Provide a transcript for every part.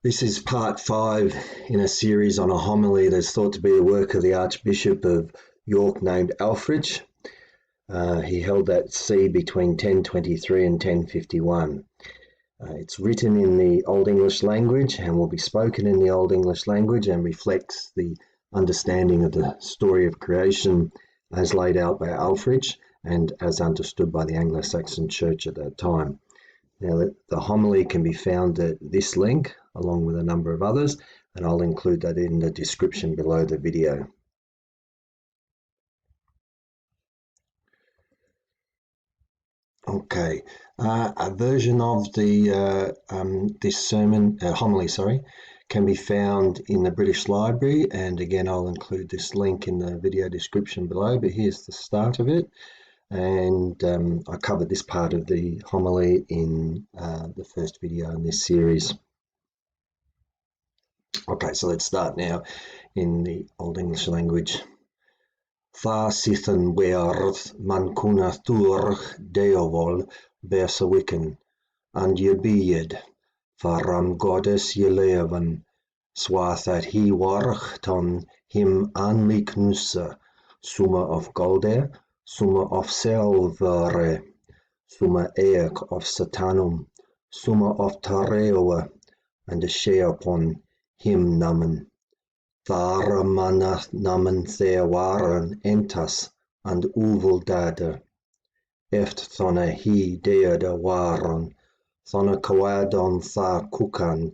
This is part 5 in a series on a homily that's thought to be the work of the Archbishop of York named Ælfric. He held that see between 1023 and 1051. It's written in the Old English language and will be spoken in the Old English language and reflects the understanding of the story of creation as laid out by Ælfric and as understood by the Anglo-Saxon Church at that time. Now, the homily can be found at this link, along with a number of others, and I'll include that in the description below the video. Okay, a version of the this homily, can be found in the British Library, and again I'll include this link in the video description below, but here's the start of it. And I covered this part of the homily in the first video in this series. Okay, so let's start now in the Old English language. Tha sithen werth man kuna thurch deovol bersawicken, and ye beed, faram goddess ye leven, swath at he warch ton him anlik nusse, summa of golder, summa of selvere, summa eek of satanum, summa of tareoa, and a share upon him namen. Thara manach namen there waren entas, and uvel dade. Eft thona he deade waren, thona kawadon tha kukan,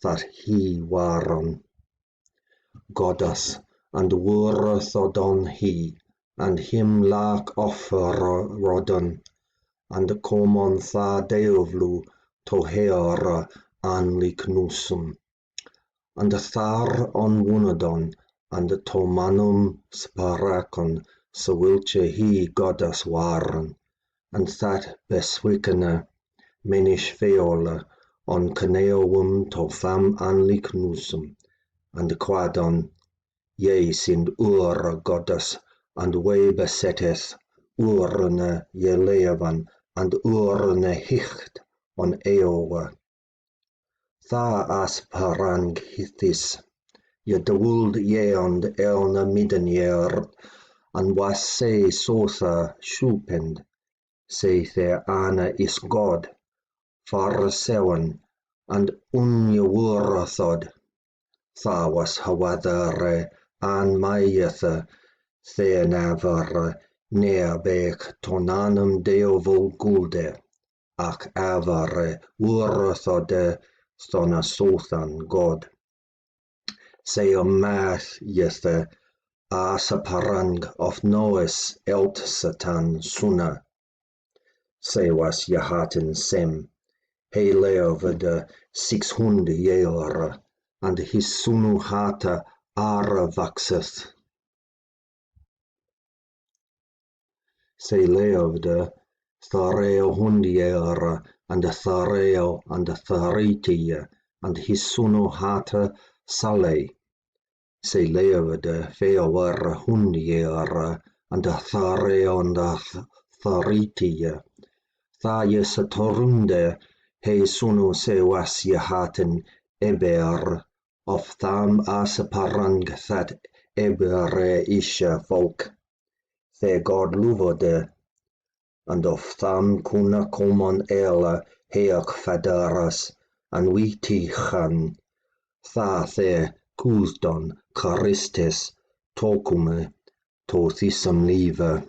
that he waren. Goddess, and wura thodon he, and him lak offer rodon, and common tha deovlu tohera anlik nusum, and thar on wunadon, and tomanum sparakon sawilche he goddess waren, and that beswikene menish feola on caneowum to tham anlik nusum, and quadon ye sind ura goddess, and we besetteth urne je leven, and urne hicht on eowe. Tha as parang hithis, je doeld jeond elne middenjeer, and was se sotha schupend, se there ane is God, far sewen, and unje wurthod. Tha was hawadere an mayethe, there never neerbek tonanum deovol gulde, ac avare wurthode thona sothan God. Seo math yethe asaparang of noes elt satan suna. Se was jahaten sem, he leovede 600 year, and his sunu hata ara vaxeth. Se leovde thareo hundiera, and thareo and tharitia, and his sunu hata sale. Se leovde feower hundiera, and thareo and tharitia. Thaje satorunde, he sunu se was jahaten eber, of tham asaparang that ebere isha folk. The God luvode, and of tham kuna common ela heak fadaras, and witichan, tha the kuzdon charistes tokume to thisam lieve.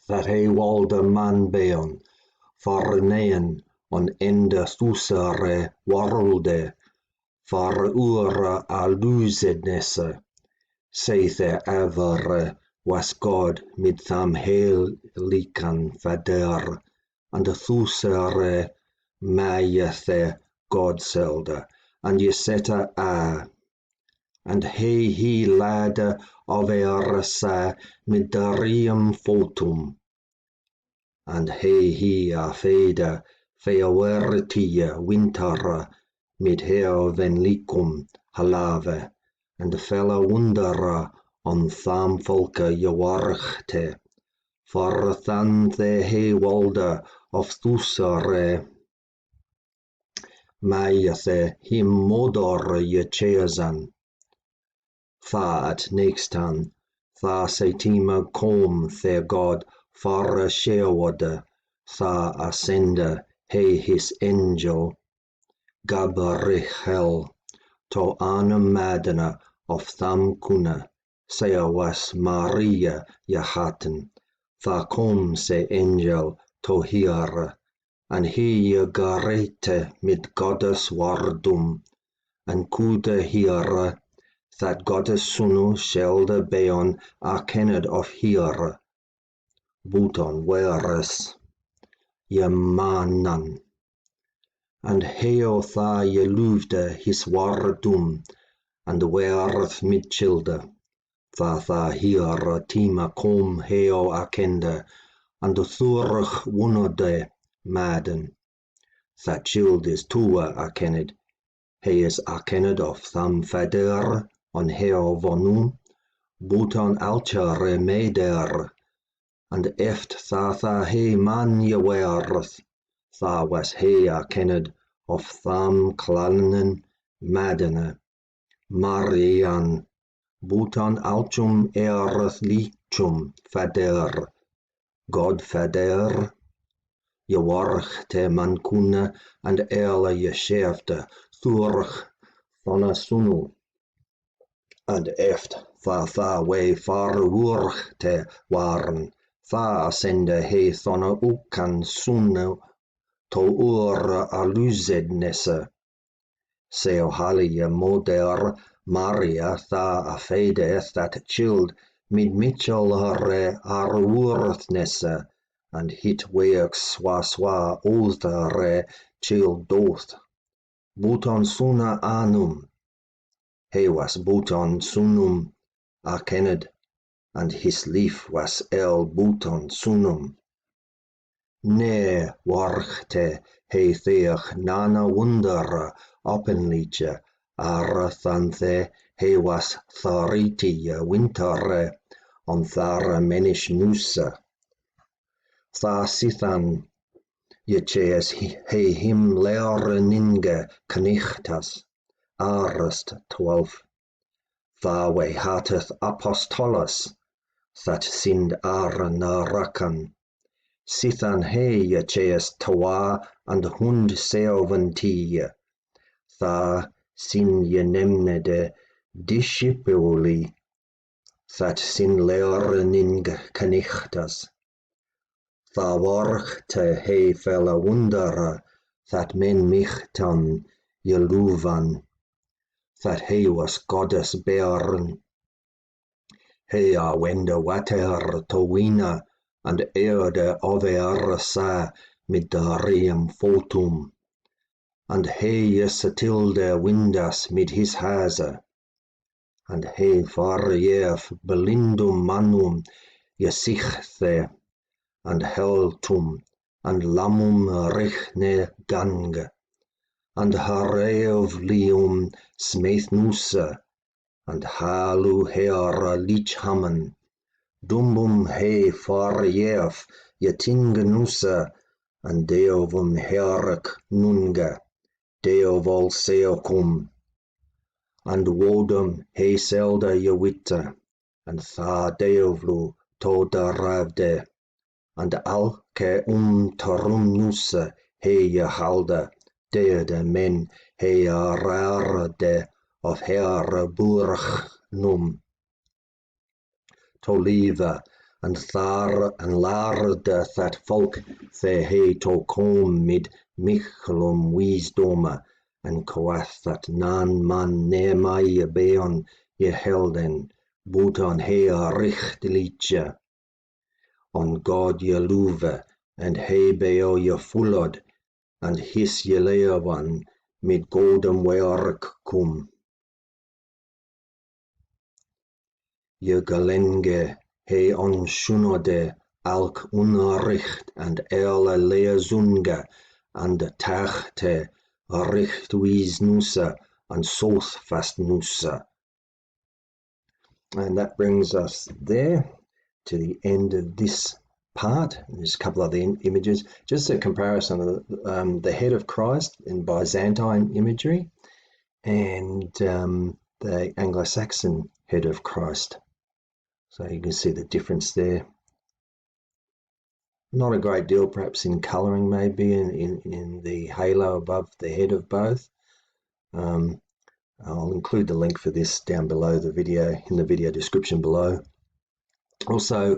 That he walde man beon, farnean on ende thusare warulde, far ura aluzednesse, say the avere, was God mid tham heel likan fader, and thusere mayethe godselde, and yeseta a, and he lade of ersa midarium fotum, and he afeda feovertia winter mid heo venlicum halave, and fella wundera on tham volke jawarchte, for than the he walde of thusere Maiathe him modor je cheesan. Tha at nextan, tha setima kom the God fara sheawada, tha ascenda he his angel, Gabriel, to ana madana of tham kuna, seawas Maria jahaten, tha kom se angel to hiara, and he garete mit goddess wardum, and kuda hiara, that goddess sunu shelde beon arkened of hiara, buton weres, Yamanan, and heo tha je lufde his wardum, and werth mit childe, tha hiara tima kom heo arkende, and thurch wunode maden, that child is tua arkened, he is arkened of tham fader, on heo vonu, buton alchare meder, and eft tha he man je werth, tha was he arkened of tham klanen madene, Marian, buton alchum erth lichum fader, God fader, je warch te mankuna, and je schefte, thurch thona sunu, and eft tha we far wurch te waren, tha ascende he thona ukan sunu, to aluzednesse, seo halia moder Maria tha afede that child mid Mitchell arwurthnesse, and hit weeks swa oldre child doth, buton suna anum, he was buton sunum arkened, and his leaf was buton sunum. Ne warchte he theach nana wunder openliche, thanthe he was thariti winter on thara menish nusa. Tha sithan jechees he him leore ninge knichtas, arest 12. Tha we hateth apostolos, that sind na rakan. Sithan he jechees tawa and hund seoventie, tha sin je nemne de discipuli, that sin leore ninge knichtas. Tha warchte he fella wundere, that men michtan jeluvan, that he was goddess bearen. He wende water to wina, and erde over sa mit darium fotum, and he setilde windas mit his hase, and he jef belindum manum jesichthe, and heltum, and lamum richne gang, and hareovlium smeithnusa, and halu hera lichhammen, dumbum he jef jetingenusa, and deovum herek nunga, deovol seocum, and wodum he selda jewitte, and tha deovlu to daravde, and alke terumnusa he jehalde, deede men he rarde of her burgnum, to lieve, and thar and larde that folk the he to kom mid michlum wisdome, and coath that nan man ne mai beon je helden, buton he richtliche, on God je luve, and he beo je fullod, and his je levan mit godem werk cum. Je galenge he on shunode alk unricht, and lezunge, and tachte richtwies nusa, and soth fast nusa. And that brings us there to the end of this part. There's a couple other images. Just a comparison of the head of Christ in Byzantine imagery and the Anglo-Saxon head of Christ. So you can see the difference there. Not a great deal perhaps in colouring maybe in the halo above the head of both. I'll include the link for this down below the video, in the video description below. Also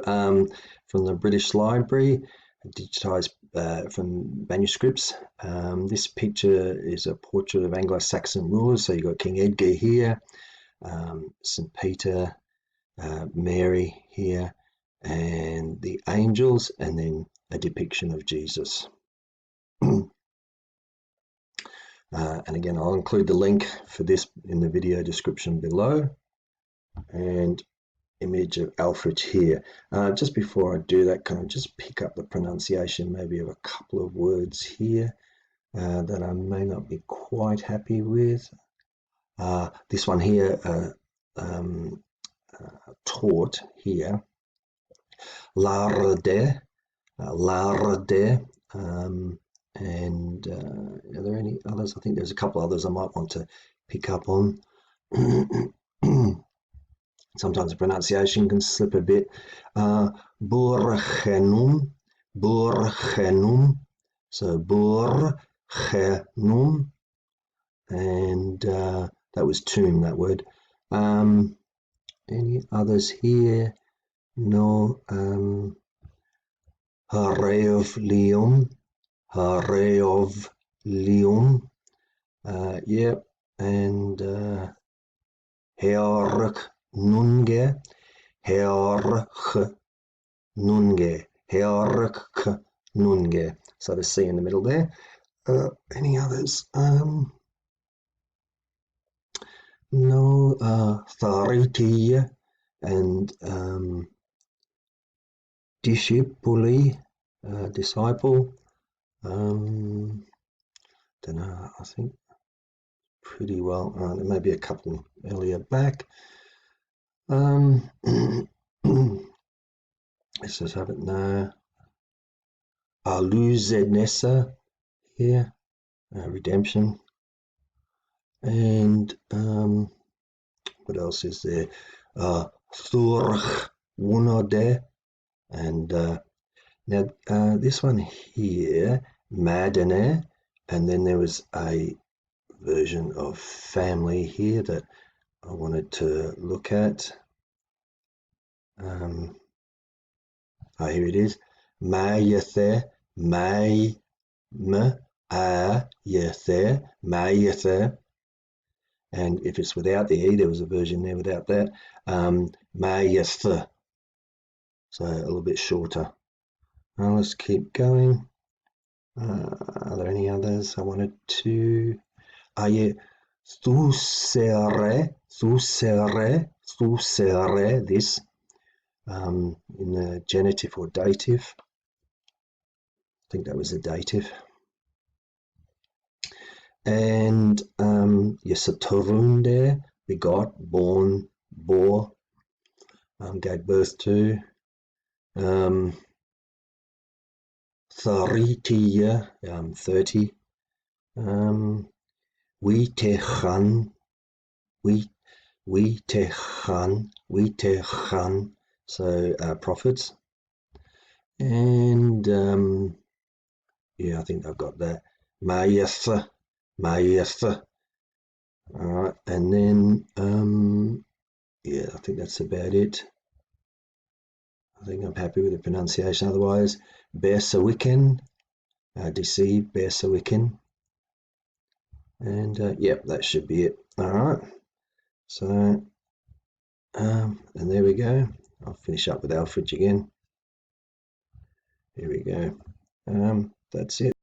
from the British Library, digitised from manuscripts. This picture is a portrait of Anglo-Saxon rulers. So you've got King Edgar here, St. Peter, Mary here, and the angels, and then a depiction of Jesus. And again, I'll include the link for this in the video description below, and image of Ælfric here. Just before I do that, can I just pick up the pronunciation maybe of a couple of words here that I may not be quite happy with. This one here, taught here, larde, and are there any others? I think there's a couple others I might want to pick up on. Sometimes the pronunciation can slip a bit. Burchenum, so Burchenum, and that was tomb, that word. Any others here? No. Hareovlium, yeah, and Heorc Nunge, so the C in the middle there. Any others? No. Tharitia and Discipuli, disciple. Don't know, I think pretty well. There may be a couple earlier back. Let's just have it now. Aluzenessa here, redemption. And what else is there? Thurch Wunode. And now this one here, Madene, and then there was a version of family here that I wanted to look at. Here it is. Mayethe, and if it's without the E, there was a version there without that. Mayethe, so a little bit shorter. Now let's keep going. Are there any others I wanted to? Yeah, Thusere, this, in the genitive or dative. I think that was a dative. And Yesatorunde, begot, born, bore, gave birth to. Tharitia, 30. Witechan, so prophets. And yeah, I think I've got that. Mayethe. All right, and then yeah, I think that's about it. I think I'm happy with the pronunciation. Otherwise, Bersawicken, deceived, Bersawicken. And yep, that should be it. All right. So, and there we go. I'll finish up with Ælfric again. Here we go. That's it.